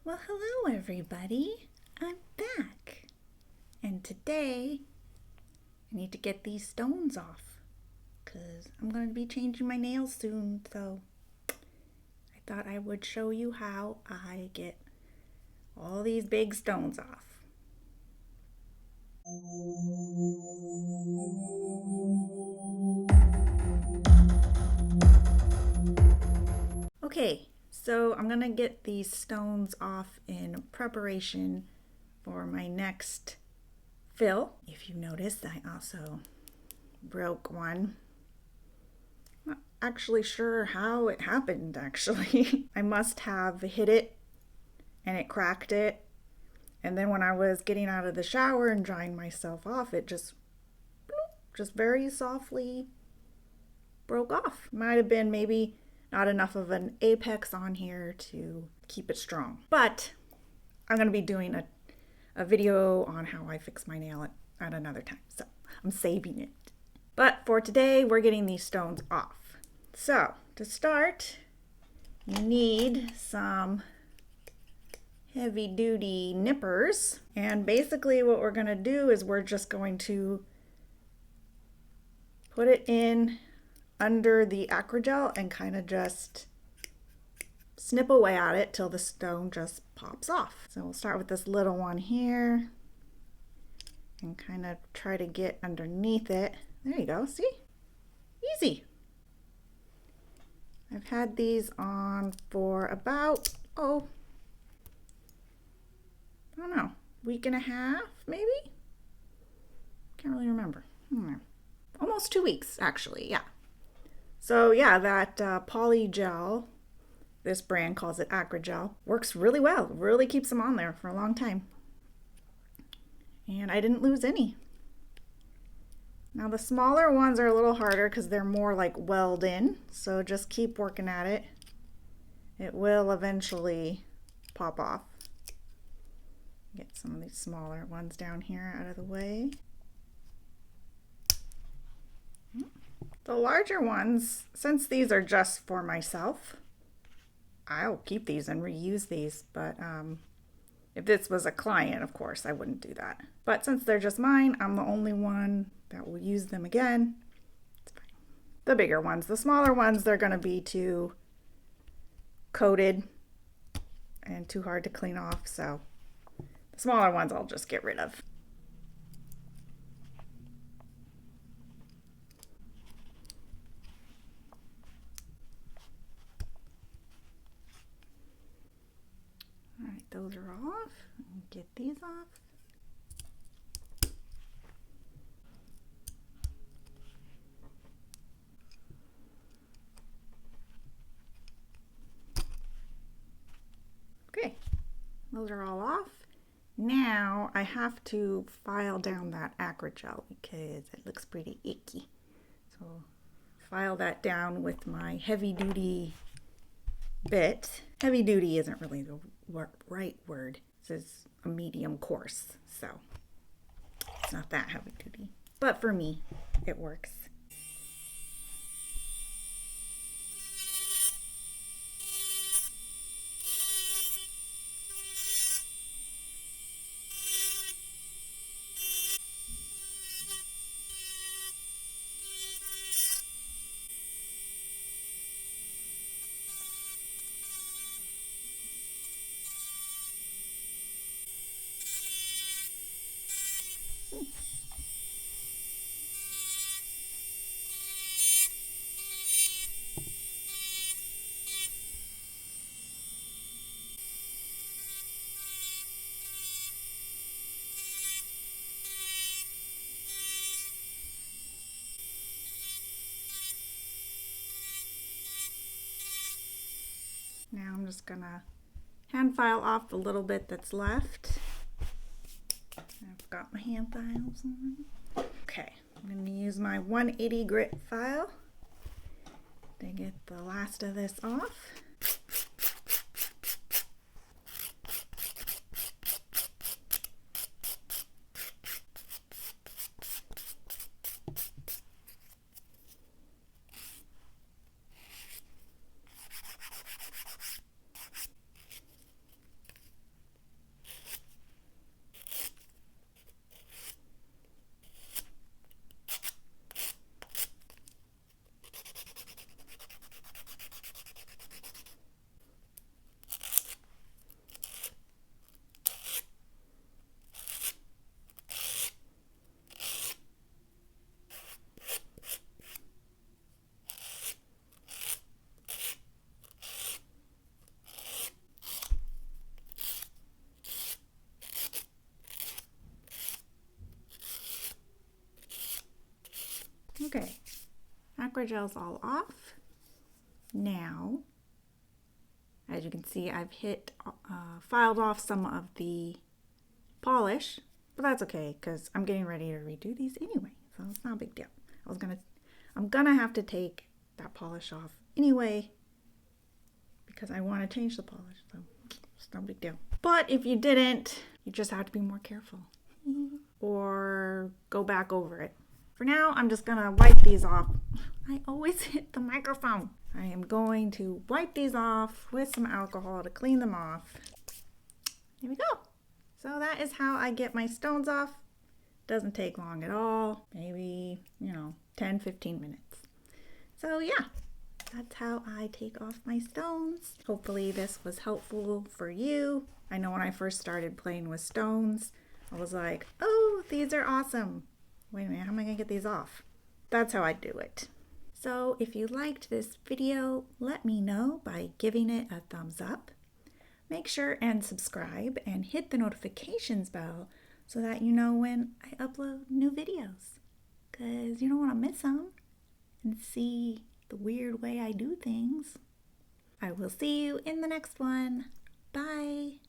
Well, hello everybody. I'm back. And today I need to get these stones off because I'm going to be changing my nails soon. So I thought I would show you how I get all these big stones off. Okay, so I'm going to get these stones off in preparation for my next fill. If you noticed, I also broke one. Not actually sure how it happened, actually. I must have hit it and it cracked it. And then when I was getting out of the shower and drying myself off, it just very softly broke off. Might have been maybe not enough of an apex on here to keep it strong. But I'm going to be doing a video on how I fix my nail at another time. So I'm saving it. But for today, we're getting these stones off. So to start, you need some heavy duty nippers. And basically what we're going to do is we're just going to put it in under the acrygel and kind of just snip away at it till the stone just pops off. So we'll start with this little one here and kind of try to get underneath it. There you go, see? Easy. I've had these on for about, I don't know, week and a half maybe? Can't really remember. Almost 2 weeks actually, yeah. So yeah, that poly gel, this brand calls it acrygel, works really well. Really keeps them on there for a long time. And I didn't lose any. Now the smaller ones are a little harder because they're more like weld in. So just keep working at it. It will eventually pop off. Get some of these smaller ones down here out of the way. The larger ones, since these are just for myself, I'll keep these and reuse these, but if this was a client, of course, I wouldn't do that. But since they're just mine, I'm the only one that will use them again. It's fine. The bigger ones, the smaller ones, they're going to be too coated and too hard to clean off, so the smaller ones I'll just get rid of. Alright, those are off. Get these off. Okay, those are all off. Now I have to file down that acrygel because it looks pretty icky. So file that down with my heavy duty bit. Heavy duty isn't really the right word. This is a medium coarse, so it's not that heavy duty. But for me, it works. Now I'm just gonna hand file off the little bit that's left. I've got my hand files on. Okay, I'm gonna use my 180 grit file to get the last of this off. Okay, aqua gel's all off. Now, as you can see, I've filed off some of the polish, but that's okay because I'm getting ready to redo these anyway, so it's not a big deal. I'm gonna have to take that polish off anyway because I want to change the polish, so it's no big deal. But if you didn't, you just have to be more careful or go back over it. For now, I'm just gonna wipe these off. I always hit the microphone. I am going to wipe these off with some alcohol to clean them off. There we go. So that is how I get my stones off. Doesn't take long at all. Maybe, 10, 15 minutes. So yeah, that's how I take off my stones. Hopefully this was helpful for you. I know when I first started playing with stones, I was like, oh, these are awesome. Wait a minute, how am I gonna get these off? That's how I do it. So if you liked this video, let me know by giving it a thumbs up. Make sure and subscribe and hit the notifications bell so that you know when I upload new videos. Because you don't want to miss them and see the weird way I do things. I will see you in the next one. Bye.